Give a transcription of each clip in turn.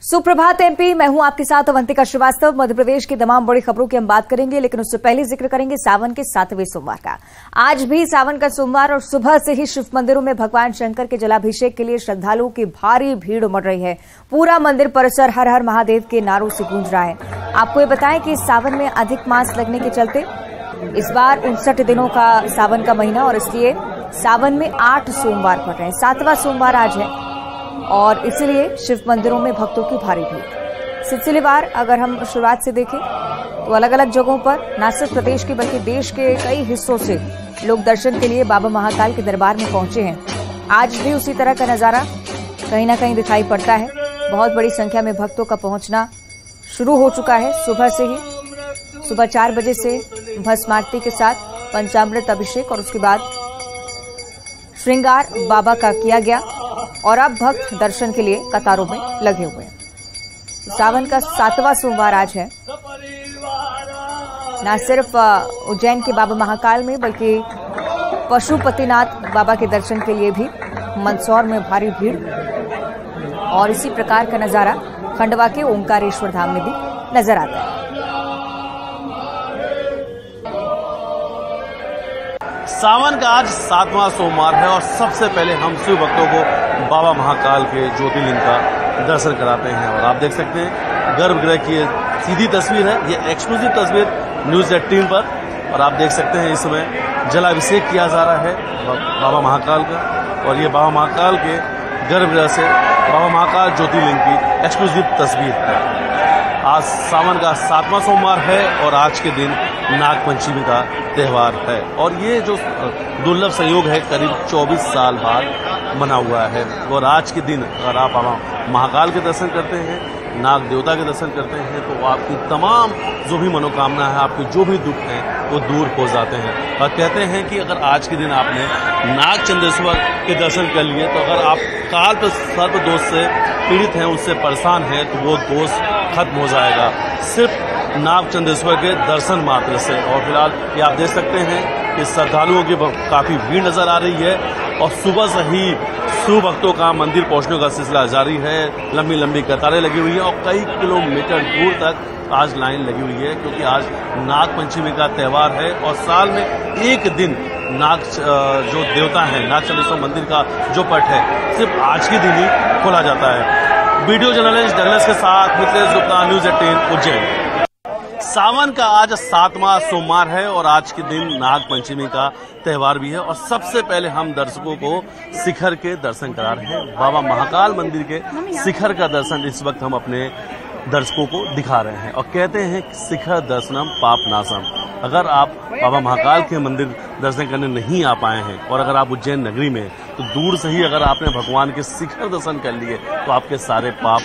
सुप्रभात एमपी, मैं हूं आपके साथ अवंतिका श्रीवास्तव। मध्य प्रदेश की तमाम बड़ी खबरों की हम बात करेंगे, लेकिन उससे पहले जिक्र करेंगे सावन के 7वें सोमवार का। आज भी सावन का सोमवार और सुबह से ही शिव मंदिरों में भगवान शंकर के जलाभिषेक के लिए श्रद्धालुओं की भारी भीड़ उमड़ रही है। पूरा मंदिर परिसर हर हर महादेव के नारों से गूंज रहा है। आपको ये बताएं कि सावन में अधिक मास लगने के चलते इस बार 59 दिनों का सावन का महीना और इसलिए सावन में 8 सोमवार पड़ रहे हैं। 7वां सोमवार आज है और इसलिए शिव मंदिरों में भक्तों की भारी भीड़। सिलसिलेवार अगर हम शुरुआत से देखें तो अलग अलग जगहों पर न सिर्फ प्रदेश के बल्कि देश के कई हिस्सों से लोग दर्शन के लिए बाबा महाकाल के दरबार में पहुंचे हैं। आज भी उसी तरह का नजारा कहीं ना कहीं दिखाई पड़ता है। बहुत बड़ी संख्या में भक्तों का पहुंचना शुरू हो चुका है। सुबह से ही सुबह 4 बजे से भस्म आरती के साथ पंचामृत अभिषेक और उसके बाद श्रृंगार बाबा का किया गया और अब भक्त दर्शन के लिए कतारों में लगे हुए हैं। सावन का 7वां सोमवार आज है। न सिर्फ उज्जैन के बाबा महाकाल में बल्कि पशुपतिनाथ बाबा के दर्शन के लिए भी मंदसौर में भारी भीड़ और इसी प्रकार का नजारा खंडवा के ओंकारेश्वर धाम में भी नजर आता है। सावन का आज 7वां सोमवार है और सबसे पहले हम शिव भक्तों को बाबा महाकाल के ज्योतिर्लिंग का दर्शन कराते हैं। और आप देख सकते हैं गर्भगृह की ये सीधी तस्वीर है, ये एक्सक्लूसिव तस्वीर न्यूज 18 पर। और आप देख सकते हैं इस समय जलाभिषेक किया जा रहा है बाबा महाकाल का और ये बाबा महाकाल के गर्भगृह से बाबा महाकाल ज्योतिर्लिंग की एक्सक्लूसिव तस्वीर है। आज सावन का 7वां सोमवार है और आज के दिन नागपंचमी का त्यौहार है और ये जो दुर्लभ संयोग है करीब 24 साल बाद बना हुआ है। और आज के दिन अगर आप महाकाल के दर्शन करते हैं, नाग देवता के दर्शन करते हैं तो आपकी तमाम जो भी मनोकामना है, आपके जो भी दुख हैं वो दूर हो जाते हैं। और कहते हैं कि अगर आज के दिन आपने नाग चंद्रेश्वर के दर्शन कर लिए तो अगर आप काल पर सर्प दोष से पीड़ित हैं, उससे परेशान हैं तो वो दोष खत्म हो जाएगा सिर्फ नाग चंद्रेश्वर के दर्शन मात्र से। और फिलहाल ये आप देख सकते हैं कि श्रद्धालुओं की काफी भीड़ नजर आ रही है और सुबह से ही शिव भक्तों का मंदिर पहुंचने का सिलसिला जारी है। लंबी लंबी कतारें लगी हुई हैं और कई किलोमीटर दूर तक आज लाइन लगी हुई है क्योंकि आज नाग पंचमी का त्यौहार है और साल में एक दिन नाग जो देवता है नाग चंद्रेश्वर मंदिर का जो पट है सिर्फ आज के दिन ही खोला जाता है। वीडियो जर्नलिस्ट डगलस के साथ मिथिलेश गुप्ता, न्यूज 18 उज्जैन। सावन का आज 7वां सोमवार है और आज के दिन नाग पंचमी का त्यौहार भी है और सबसे पहले हम दर्शकों को शिखर के दर्शन करा रहे हैं। बाबा महाकाल मंदिर के शिखर का दर्शन इस वक्त हम अपने दर्शकों को दिखा रहे हैं और कहते हैं शिखर दर्शनम पाप नाशम। अगर आप बाबा महाकाल के मंदिर दर्शन करने नहीं आ पाए हैं और अगर आप उज्जैन नगरी में तो दूर से ही अगर आपने भगवान के शिखर दर्शन कर लिए तो आपके सारे पाप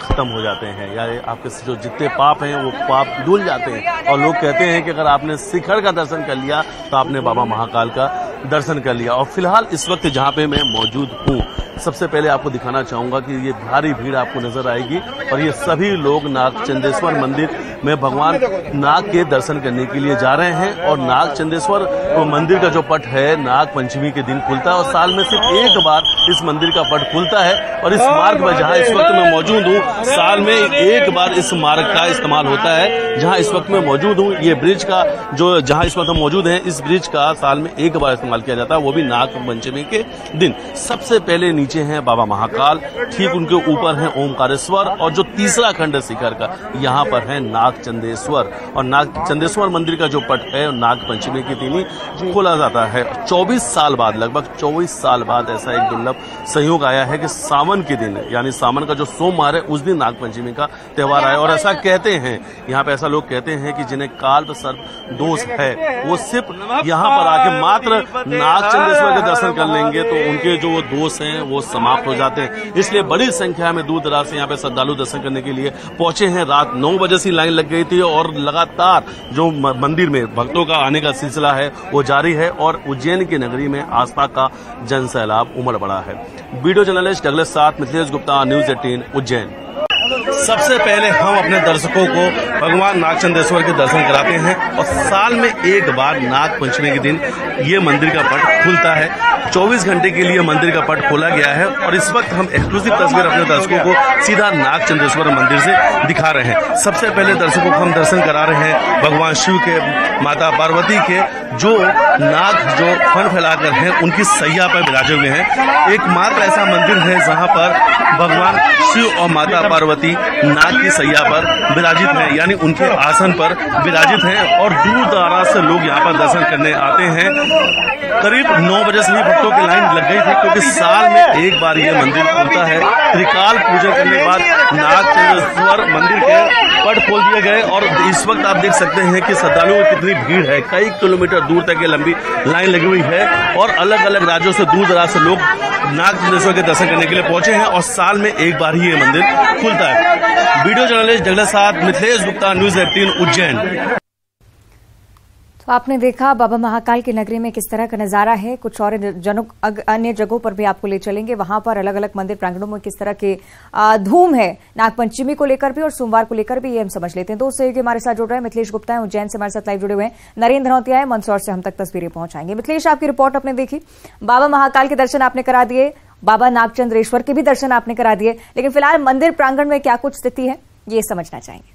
खत्म हो जाते हैं या आपके जो जितने पाप हैं वो पाप धुल जाते हैं। और लोग कहते हैं कि अगर आपने शिखर का दर्शन कर लिया तो आपने बाबा महाकाल का दर्शन कर लिया। और फिलहाल इस वक्त जहाँ पे मैं मौजूद हूँ सबसे पहले आपको दिखाना चाहूंगा कि ये भारी भीड़ आपको नजर आएगी और ये सभी लोग नाग चंद्रेश्वर मंदिर में भगवान नाग के दर्शन करने के लिए जा रहे हैं। और नाग चंद्रेश्वर मंदिर का जो पट है नाग पंचमी के दिन खुलता है और साल में सिर्फ एक बार इस मंदिर का पट खुलता है। और इस मार्ग पर जहाँ इस वक्त मैं मौजूद हूँ साल में एक बार इस मार्ग का इस्तेमाल होता है। जहाँ इस वक्त मैं मौजूद हूँ ये ब्रिज का जो जहाँ इस वक्त हम मौजूद हैं इस ब्रिज का साल में एक बार इस्तेमाल किया जाता है, वो भी नाग पंचमी के दिन। सबसे पहले नीचे हैं बाबा महाकाल, ठीक उनके ऊपर है ओंकारेश्वर और जो तीसरा खंड शिखर का यहाँ पर है नाग चंद्रेश्वर। और नाग चंद्रेश्वर मंदिर का जो पट है नाग पंचमी के दिन ही खोला जाता है। 24 साल बाद, लगभग 24 साल बाद ऐसा एक दुर्लभ संयोग आया है कि सावन के दिन यानी सावन का जो सोमवार है उस दिन नाग पंचमी का त्यौहार आया। और ऐसा कहते हैं, यहाँ पे ऐसा लोग कहते हैं कि जिन्हें काल सर्प दोष है वो सिर्फ यहाँ पर आके मात्र नाग चंद्रेश्वर के दर्शन कर लेंगे तो उनके जो दोष हैं वो समाप्त हो जाते हैं। इसलिए बड़ी संख्या में दूर दराज से यहाँ पे श्रद्धालु दर्शन करने के लिए पहुंचे हैं। रात 9 बजे से लाइन लग गई थी और लगातार जो मंदिर में भक्तों का आने का सिलसिला है वो जारी है और उज्जैन की नगरी में आस्था का जन सैलाब उमड़ पड़ा है। वीडियो जर्नलिस्ट डगलस साथ मिथिलेश गुप्ता, न्यूज 18 उज्जैन। सबसे पहले हम अपने दर्शकों को भगवान नाग चंद्रेश्वर के दर्शन कराते हैं और साल में एक बार नाग पंचमी के दिन ये मंदिर का पट खुलता है। 24 घंटे के लिए मंदिर का पट खोला गया है और इस वक्त हम एक्सक्लूसिव तस्वीर अपने दर्शकों को सीधा नागचंद्रेश्वर मंदिर से दिखा रहे हैं। सबसे पहले दर्शकों को हम दर्शन करा रहे हैं भगवान शिव के, माता पार्वती के, जो नाग जो फन फैलाकर हैं उनकी सैया पर विराजे हुए हैं। एकमात्र ऐसा मंदिर है जहां पर भगवान शिव और माता पार्वती नाग की सैया पर विराजित हैं, यानी उनके आसन पर विराजित हैं और दूर दराज से लोग यहाँ पर दर्शन करने आते हैं। करीब 9 बजे से ही भक्तों की लाइन लग गई थी, क्योंकि साल में एक बार ये मंदिर खुलता है। त्रिकाल पूजा करने के बाद नागचंद्रेश्वर मंदिर के पट खोल दिए गए और इस वक्त आप देख सकते हैं कि श्रद्धालुओं की कितनी भीड़ है। कई किलोमीटर दूर तक ये लंबी लाइन लगी हुई है और अलग अलग राज्यों से दूर दराज से लोग नागचंद्रेश्वर के दर्शन करने के लिए पहुंचे हैं और साल में एक बार ही ये मंदिर खुलता है। वीडियो जर्नलिस्ट जगत साथ मिथिलेश गुप्ता, न्यूज 18 उज्जैन। तो आपने देखा बाबा महाकाल की नगरी में किस तरह का नजारा है। कुछ और अन्य जगहों पर भी आपको ले चलेंगे, वहां पर अलग अलग मंदिर प्रांगणों में किस तरह के धूम है नागपंचमी को लेकर भी और सोमवार को लेकर भी, ये हम समझ लेते हैं। दोस्त सहयोगी हमारे साथ जुड़ रहे हैं, मिथिलेश गुप्ता है उज्जैन से हमारे साथ लाइव जुड़े हुए हैं, नरेंद्र नौतिया है मंदसौर से हम तक तस्वीरें पहुंचाएंगे। मिथिलेश, आपकी रिपोर्ट आपने देखी, बाबा महाकाल के दर्शन आपने करा दिए, बाबा नागचंद्रेश्वर के भी दर्शन आपने करा दिए, लेकिन फिलहाल मंदिर प्रांगण में क्या कुछ स्थिति है ये समझना चाहेंगे।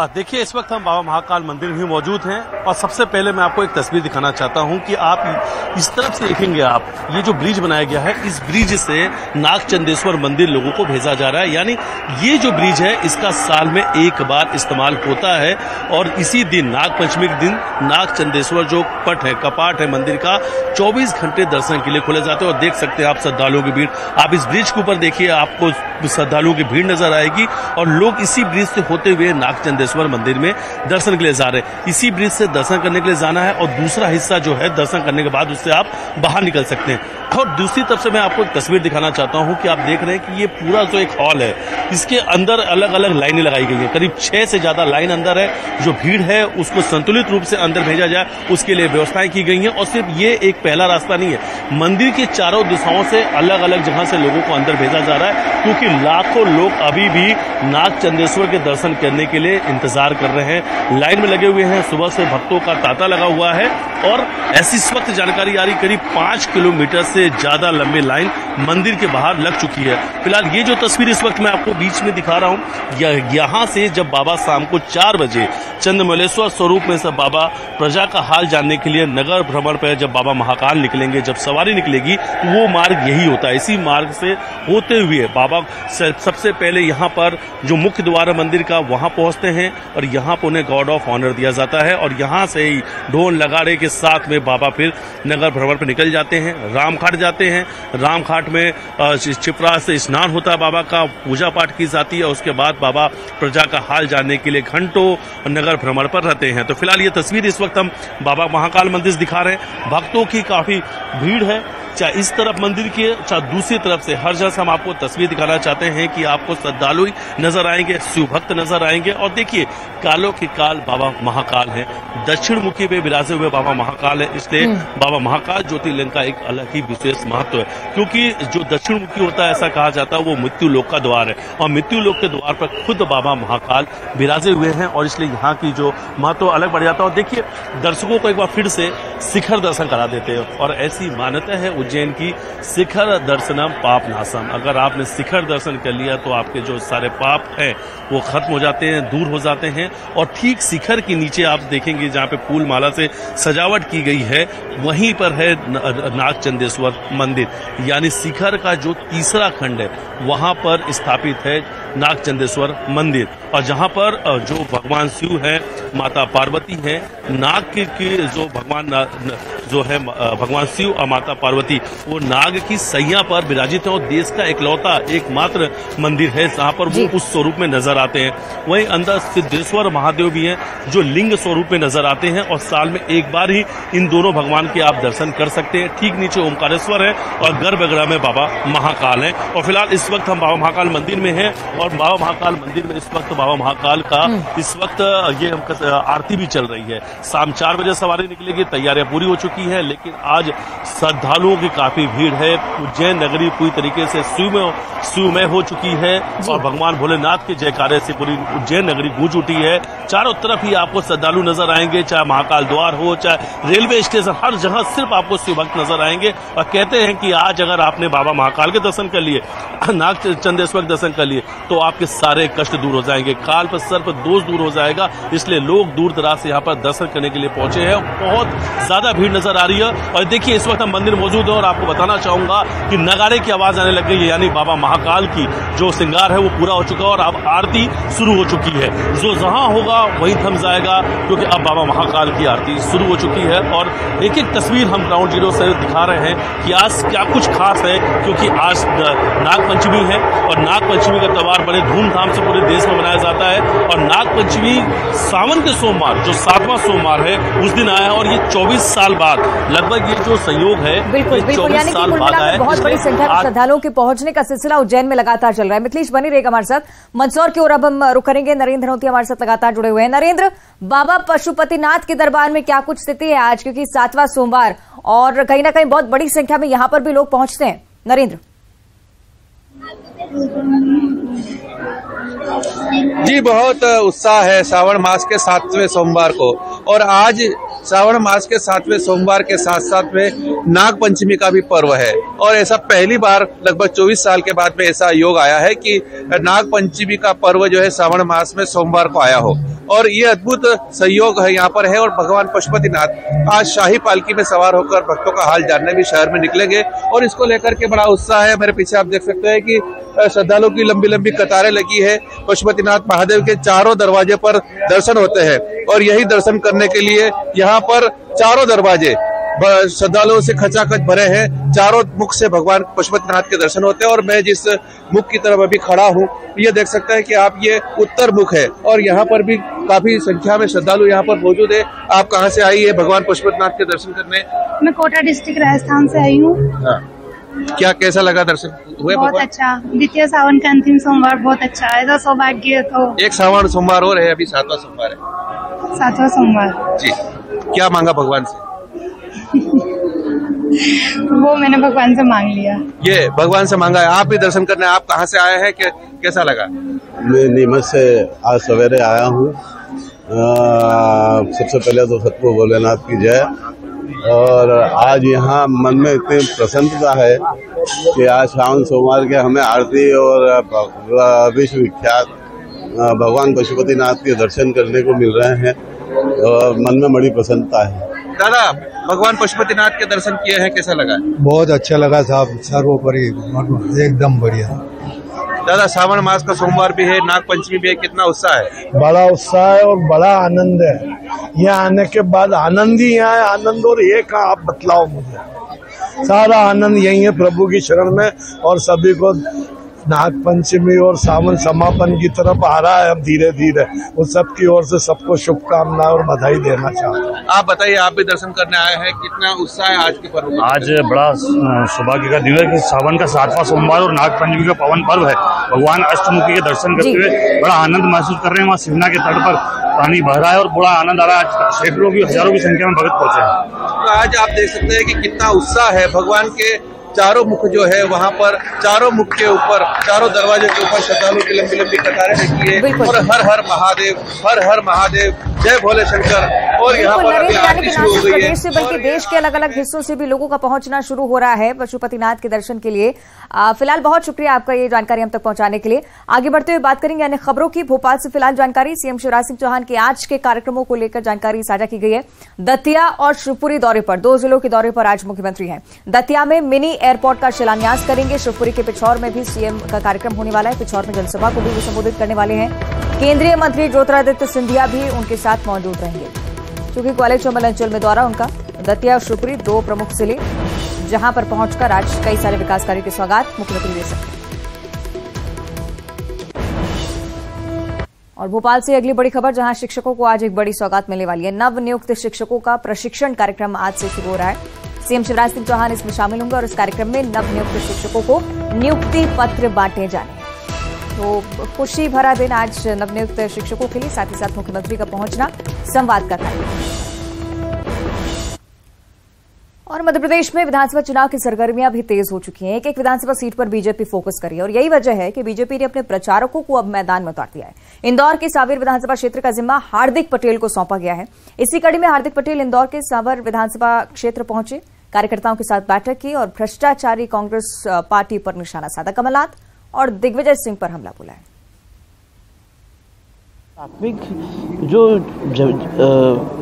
देखिए, इस वक्त हम बाबा महाकाल मंदिर में मौजूद हैं और सबसे पहले मैं आपको एक तस्वीर दिखाना चाहता हूं कि आप इस तरफ से देखेंगे, आप ये जो ब्रिज बनाया गया है, इस ब्रिज से नागचंद्रेश्वर मंदिर लोगों को भेजा जा रहा है। यानी ये जो ब्रिज है इसका साल में एक बार इस्तेमाल होता है और इसी दिन नागपंचमी के दिन नागचंद्रेश्वर जो पट है, कपाट है मंदिर का, 24 घंटे दर्शन के लिए खोले जाते हैं। और देख सकते हैं आप श्रद्धालुओं की भीड़, आप इस ब्रिज के ऊपर देखिए, आपको श्रद्धालुओं की भीड़ नजर आएगी और लोग इसी ब्रिज से होते हुए नागचंद्रेश्वर मंदिर में दर्शन के लिए जा रहे हैं। इसी ब्रिज से दर्शन करने के लिए जाना है और दूसरा हिस्सा जो है दर्शन करने के बाद उससे आप बाहर निकल सकते हैं। और दूसरी तरफ से मैं आपको एक तस्वीर दिखाना चाहता हूं कि आप देख रहे हैं कि ये पूरा जो एक हॉल है, इसके अंदर अलग अलग लाइनें लगाई गई हैं। करीब 6 से ज्यादा लाइन अंदर है। जो भीड़ है उसको संतुलित रूप से अंदर भेजा जाए उसके लिए व्यवस्थाएं की गई हैं। और सिर्फ ये एक पहला रास्ता नहीं है, मंदिर के चारों दिशाओं से अलग अलग जगह से लोगों को अंदर भेजा जा रहा है, क्योंकि लाखों लोग अभी भी नागचंद्रेश्वर के दर्शन करने के लिए इंतजार कर रहे हैं, लाइन में लगे हुए हैं। सुबह से भक्तों का तांता लगा हुआ है और ऐसी इस वक्त जानकारी आ रही, करीब 5 किलोमीटर से ज्यादा लंबी लाइन मंदिर के बाहर लग चुकी है। फिलहाल ये जो तस्वीर इस वक्त मैं आपको बीच में दिखा रहा हूं, यहाँ से जब बाबा शाम को 4 बजे चंद्रमलेश्वर स्वरूप में से बाबा प्रजा का हाल जानने के लिए नगर भ्रमण पर जब बाबा महाकाल निकलेंगे, जब सवारी निकलेगी, तो वो मार्ग यही होता है। इसी मार्ग से होते हुए बाबा सबसे पहले यहाँ पर जो मुख्य द्वार मंदिर का वहां पहुंचते हैं और यहाँ पर उन्हें गॉड ऑफ ऑनर दिया जाता है और यहाँ से ही ढोल नगाड़े के साथ में बाबा फिर नगर भ्रमण पर निकल जाते हैं, रामघाट जाते हैं। रामघाट में क्षिप्रा से स्नान होता है, बाबा का पूजा पाठ की जाती है और उसके बाद बाबा प्रजा का हाल जानने के लिए घंटों नगर भ्रमण पर रहते हैं। तो फिलहाल ये तस्वीर इस वक्त हम बाबा महाकाल मंदिर से दिखा रहे हैं। भक्तों की काफी भीड़ है, चाहे इस तरफ मंदिर के चाहे दूसरी तरफ से, हर जगह से हम आपको तस्वीर दिखाना चाहते हैं कि आपको श्रद्धालु नजर आएंगे, शिव भक्त नजर आएंगे। और देखिए, कालों के काल बाबा महाकाल है, दक्षिण मुखी पे विराजे हुए बाबा महाकाल है, इसलिए बाबा महाकाल ज्योतिर्लिंग का एक अलग ही विशेष महत्व है। क्योंकि जो दक्षिण मुखी होता है, ऐसा कहा जाता है, वो मृत्यु लोक का द्वार है और मृत्यु लोक के द्वार पर खुद बाबा महाकाल विराजे हुए हैं और इसलिए यहाँ की जो महत्व अलग बढ़ जाता है। और देखिए, दर्शकों को एक बार फिर से शिखर दर्शन करा देते हैं और ऐसी मान्यता है उज्जैन की, शिखर दर्शनम पाप नाशम। अगर आपने शिखर दर्शन कर लिया तो आपके जो सारे पाप हैं वो खत्म हो जाते हैं, दूर हो जाते हैं। और ठीक शिखर के नीचे आप देखेंगे जहाँ पे फूल माला से सजावट की गई है, वहीं पर है नागचंद्रेश्वर मंदिर, यानी शिखर का जो तीसरा खंड है वहां पर स्थापित है नागचंद्रेश्वर मंदिर। और जहां पर जो भगवान शिव है, माता पार्वती है, नाग की जो भगवान शिव और माता पार्वती वो नाग की सैया पर विराजित है और देश का इकलौता एकमात्र मंदिर है जहां पर वो उस स्वरूप में नजर आते हैं। वहीं अंदर सिद्धेश्वर महादेव भी हैं जो लिंग स्वरूप में नजर आते हैं और साल में एक बार ही इन दोनों भगवान के आप दर्शन कर सकते हैं। ठीक नीचे ओमकारेश्वर है और गर्भगृह में बाबा महाकाल है। और फिलहाल इस वक्त हम बाबा महाकाल मंदिर में हैं और बाबा महाकाल मंदिर में इस वक्त बाबा महाकाल का इस वक्त ये आरती भी चल रही है। शाम 4 बजे सवारी निकलेगी, तैयारियां पूरी हो चुकी है, लेकिन आज श्रद्धालुओं की काफी भीड़ है। उज्जैन नगरी पूरी तरीके से सुमय हो चुकी है और भगवान भोलेनाथ के जयकारे से पूरी उज्जैन नगरी गूंज उठी है। चारों तरफ ही आपको श्रद्धालु नजर आएंगे, चाहे महाकाल द्वार हो, चाहे रेलवे स्टेशन, हर जगह सिर्फ आपको शिव भक्त नजर आएंगे। और कहते हैं कि आज अगर आपने बाबा महाकाल के दर्शन कर लिए, नाग चंदेश्वर के दर्शन कर लिए, तो आपके सारे कष्ट दूर हो जाएंगे, काल पर सर पर दोष दूर हो जाएगा। इसलिए लोग दूर दराज से यहाँ पर दर्शन करने के लिए पहुंचे हैं। बहुत ज्यादा भीड़ नजर आ रही है। और देखिए इस वक्त हम मंदिर मौजूद है और आपको बताना चाहूंगा कि नगाड़े की आवाज आने लग गई है, यानी बाबा महाकाल की जो श्रृंगार है वो पूरा हो चुका है और अब आरती शुरू हो चुकी है। जो जहां होगा वहीं थम जाएगा, क्योंकि अब बाबा महाकाल की आरती शुरू हो चुकी है। और एक एक तस्वीर हम ग्राउंड जीरो से दिखा रहे हैं कि आज क्या कुछ खास है, क्योंकि आज नाग पंचमी है और नाग पंचमी का त्योहार बड़े धूमधाम से पूरे देश में मनाया जाता है। और नाग पंचमी सावन के सोमवार, जो 7वां सोमवार है, उस दिन आया है। और ये 24 साल बाद लगभग ये जो संयोग है, बिल्कुल बिल्कुल, यानी कि कुल मिलाकर बहुत बड़ी संख्या में श्रद्धालुओं के पहुंचने का सिलसिला उज्जैन में लगातार चल रहा है। मिथिलेश बनी रहेगा हमारे साथ। मंदसौर की ओर अब हम रुक करेंगे। नरेंद्र धनौती हमारे साथ लगातार जुड़े हुए हैं। नरेंद्र, बाबा पशुपतिनाथ के दरबार में क्या कुछ स्थिति है आज, क्योंकि 7वां सोमवार और कहीं ना कहीं बहुत बड़ी संख्या में यहां पर भी लोग पहुंचते हैं। नरेंद्र जी, बहुत उत्साह है श्रावण मास के 7वें सोमवार को। और आज श्रावण मास के 7वें सोमवार के साथ साथ में नाग पंचमी का भी पर्व है। और ऐसा पहली बार लगभग 24 साल के बाद में ऐसा योग आया है कि नाग पंचमी का पर्व जो है श्रावण मास में सोमवार को आया हो। और ये अद्भुत संयोग है यहाँ पर है। और भगवान पशुपतिनाथ आज शाही पालकी में सवार होकर भक्तों का हाल जानने भी शहर में निकलेंगे और इसको लेकर के बड़ा उत्साह है। मेरे पीछे आप देख सकते हैं कि श्रद्धालुओं की लंबी लंबी कतारें लगी है। पशुपतिनाथ महादेव के चारों दरवाजे पर दर्शन होते हैं और यही दर्शन करने के लिए यहाँ पर चारों दरवाजे श्रद्धालुओं से खचाखच भरे हैं। चारों मुख से भगवान पशुपतिनाथ के दर्शन होते हैं। और मैं जिस मुख की तरफ अभी खड़ा हूँ, ये देख सकते हैं कि आप ये उत्तर मुख है और यहाँ पर भी काफी संख्या में श्रद्धालु यहाँ पर मौजूद है। आप कहाँ से आई है भगवान पशुपतिनाथ के दर्शन करने? मैं कोटा डिस्ट्रिक्ट राजस्थान से आई हूँ। क्या कैसा लगा दर्शन हुए? बहुत अच्छा। द्वितीय सावन का अंतिम सोमवार बहुत अच्छा, ऐसा सौभाग्य। तो एक श्रावण सोमवार और है, अभी 7वां सोमवार है। 7वां सोमवार जी। क्या मांगा भगवान से? वो मैंने भगवान से मांग लिया। ये भगवान से मांगा है। आप भी दर्शन करने, आप कहाँ से आए हैं, कैसा लगा? मैं नीमच से आज सवेरे आया हूँ। सबसे पहले तो सतगुरु भोलेनाथ की जय। और आज यहाँ मन में इतनी प्रसन्नता है कि आज श्रावण सोमवार के हमें आरती और विश्व विख्यात भगवान पशुपतिनाथ के दर्शन करने को मिल रहे हैं और मन में बड़ी प्रसन्नता है। दादा, भगवान पशुपतिनाथ के दर्शन किए हैं, कैसा लगा? बहुत अच्छा लगा साहब, सर्वोपरि एकदम बढ़िया। दादा, श्रावण मास का सोमवार भी है, नाग पंचमी भी है, कितना उत्साह है? बड़ा उत्साह है और बड़ा आनंद है। यहाँ आने के बाद आनंद ही यहाँ है, आनंद और ये कहाँ आप बतलाओ मुझे। सारा आनंद यही है प्रभु की शरण में। और सभी को नाग पंचमी और सावन समापन की तरफ आ रहा है, हम धीरे धीरे उस सब की ओर से सबको शुभकामनाएं और बधाई देना चाहता हूँ। आप बताइए, आप भी दर्शन करने आए हैं, कितना उत्साह है आज के पर्व में? आज बड़ा सौभाग्य का दिन है कि सावन का 7वां सोमवार और नाग पंचमी का पावन पर्व है। भगवान अष्टमुखी के दर्शन करते हुए बड़ा आनंद महसूस कर रहे हैं। वहाँ शिवना के तट पर पानी बह रहा है और बड़ा आनंद आ रहा है। आज सैकड़ों की, हजारों की संख्या में भक्त पहुंचे हैं। तो आज आप देख सकते हैं कि कितना उत्साह है। भगवान के चारों मुख जो है वहाँ पर, चारों मुख के ऊपर, चारों दरवाजे के ऊपर श्रद्धालुओं की लंबी लंबी कतारें लगी है और हर हर महादेव, हर हर महादेव, जय भोले शंकर। और यहाँ पर अभी आरती शुरू हो गई है। प्रदेश से बल्कि देश के अलग अलग हिस्सों से भी लोगों का पहुंचना शुरू हो रहा है पशुपतिनाथ के दर्शन के लिए। फिलहाल बहुत शुक्रिया आपका ये जानकारी हम तक पहुंचाने के लिए। आगे बढ़ते हुए बात करेंगे अन्य खबरों की। भोपाल से फिलहाल जानकारी, सीएम शिवराज सिंह चौहान के आज के कार्यक्रमों को लेकर जानकारी साझा की गई है। दतिया और शिवपुरी दौरे पर, 2 जिलों के दौरे पर आज मुख्यमंत्री हैं। दतिया में मिनी एयरपोर्ट का शिलान्यास करेंगे। शिवपुरी के पिछौर में भी सीएम का कार्यक्रम होने वाला है। पिछौर में जनसभा को भी संबोधित करने वाले हैं। केंद्रीय मंत्री ज्योतिरादित्य सिंधिया भी उनके साथ मौजूद रहेंगे। चूंकि ग्वालियर चंबल अंचल में दौरा उनका, दतिया और शिवपुरी 2 प्रमुख जिले जहां पर पहुंचकर आज कई सारे विकास कार्यों की सौगात मुख्यमंत्री दे सकते हैं। और भोपाल से अगली बड़ी खबर, जहां शिक्षकों को आज एक बड़ी सौगात मिलने वाली है। नव नियुक्त शिक्षकों का प्रशिक्षण कार्यक्रम आज से शुरू हो रहा है। सीएम शिवराज सिंह चौहान इसमें शामिल होंगे और इस कार्यक्रम में नव नियुक्त शिक्षकों को नियुक्ति पत्र बांटे जाने। तो खुशी भरा दिन आज नवनियुक्त शिक्षकों के लिए, साथ ही साथ मुख्यमंत्री का पहुंचना, संवाद का कार्यक्रम। और मध्य प्रदेश में विधानसभा चुनाव की सरगर्मियां भी तेज हो चुकी हैं। एक एक विधानसभा सीट पर बीजेपी फोकस करी है और यही वजह है कि बीजेपी ने अपने प्रचारकों को अब मैदान में उतार दिया है। इंदौर के सांवेर विधानसभा क्षेत्र का जिम्मा हार्दिक पटेल को सौंपा गया है। इसी कड़ी में हार्दिक पटेल इंदौर के सांवेर विधानसभा क्षेत्र पहुंचे, कार्यकर्ताओं के साथ बैठक की और भ्रष्टाचारी कांग्रेस पार्टी पर निशाना साधा। कमलनाथ और दिग्विजय सिंह पर हमला बोला है। प्राथमिक जो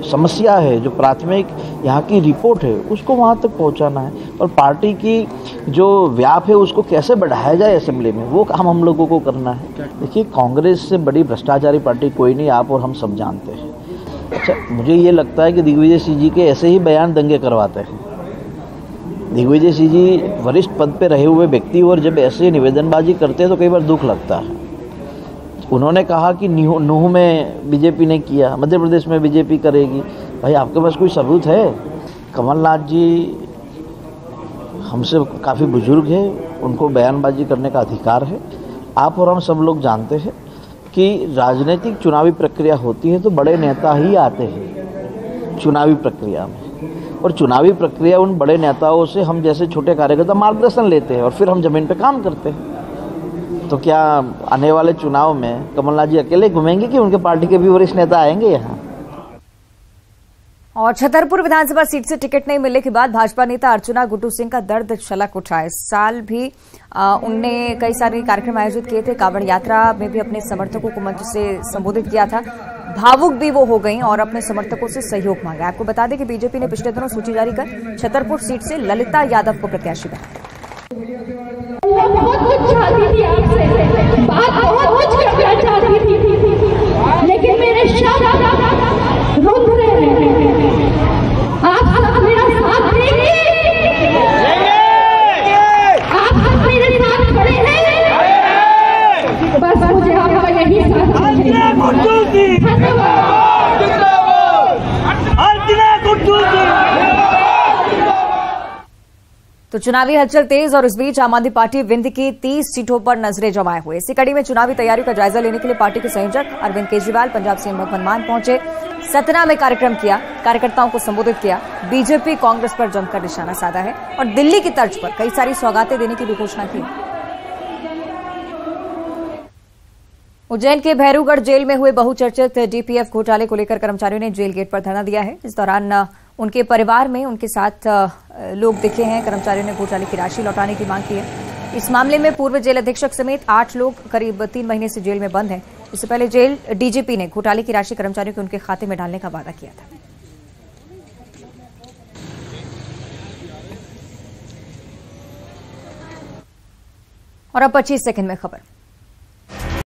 समस्या है, जो प्राथमिक यहाँ की रिपोर्ट है, उसको वहाँ तक पहुँचाना है और पार्टी की जो व्याप है उसको कैसे बढ़ाया जाए असेंबली में, वो काम हम लोगों को करना है। देखिए, कांग्रेस से बड़ी भ्रष्टाचारी पार्टी कोई नहीं, आप और हम सब जानते हैं। अच्छा, मुझे ये लगता है कि दिग्विजय सिंह जी के ऐसे ही बयान दंगे करवाते हैं। दिग्विजय सिंह जी वरिष्ठ पद पे रहे हुए व्यक्ति और जब ऐसे निवेदनबाजी करते हैं तो कई बार दुख लगता है। उन्होंने कहा कि नूह में बीजेपी ने किया, मध्य प्रदेश में बीजेपी करेगी। भाई, आपके पास कोई सबूत है? कमलनाथ जी हमसे काफ़ी बुजुर्ग हैं, उनको बयानबाजी करने का अधिकार है। आप और हम सब लोग जानते हैं कि राजनीतिक चुनावी प्रक्रिया होती है तो बड़े नेता ही आते हैं चुनावी प्रक्रिया में, और चुनावी प्रक्रिया उन बड़े नेताओं से हम जैसे छोटे कार्यकर्ता मार्गदर्शन लेते हैं और फिर हम जमीन पर काम करते हैं। तो क्या आने वाले चुनाव में कमलनाथ जी अकेले घूमेंगे कि उनके पार्टी के भी वरिष्ठ नेता आएंगे यहाँ? और छतरपुर विधानसभा सीट से टिकट नहीं मिलने के बाद भाजपा नेता अर्चना गुड्डू सिंह का दर्द छलक उठा। इस साल भी उनने कई सारे कार्यक्रम आयोजित किए थे। कांवड़ यात्रा में भी अपने समर्थकों को मंच से संबोधित किया था। भावुक भी वो हो गई और अपने समर्थकों से सहयोग मांगा। आपको बता दें कि बीजेपी ने पिछले दिनों सूची जारी कर छतरपुर सीट से ललिता यादव को प्रत्याशी बनाया। बहुत कुछ चाहती थी आपसे, बात बहुत कुछ करना चाहती थी, लेकिन मेरे शब्द रुंध रहे हैं। आप सब मेरा साथ देंगे, आप सब मेरे साथ खड़े हैं, बस मुझे आपका यही साथ चाहिए। तो चुनावी हलचल तेज और इस बीच आम आदमी पार्टी विंध्य की 30 सीटों पर नजरें जमाए हुए। इसी कड़ी में चुनावी तैयारियों का जायजा लेने के लिए पार्टी के संयोजक अरविंद केजरीवाल पंजाब सीएम भगवंत मान पहुंचे। सतना में कार्यक्रम किया, कार्यकर्ताओं को संबोधित किया। बीजेपी कांग्रेस पर जमकर निशाना साधा है और दिल्ली की तर्ज पर कई सारी सौगातें देने की भी घोषणा की। उज्जैन के भैरूगढ़ जेल में हुए बहुचर्चित डीपीएफ घोटाले को लेकर कर्मचारियों ने जेल गेट पर धरना दिया है। इस दौरान उनके परिवार में उनके साथ लोग दिखे हैं। कर्मचारियों ने घोटाले की राशि लौटाने की मांग की है। इस मामले में पूर्व जेल अधीक्षक समेत 8 लोग करीब 3 महीने से जेल में बंद हैं। इससे पहले जेल डीजीपी ने घोटाले की राशि कर्मचारियों के उनके खाते में डालने का वादा किया था। और अब 25 सेकंड में खबर।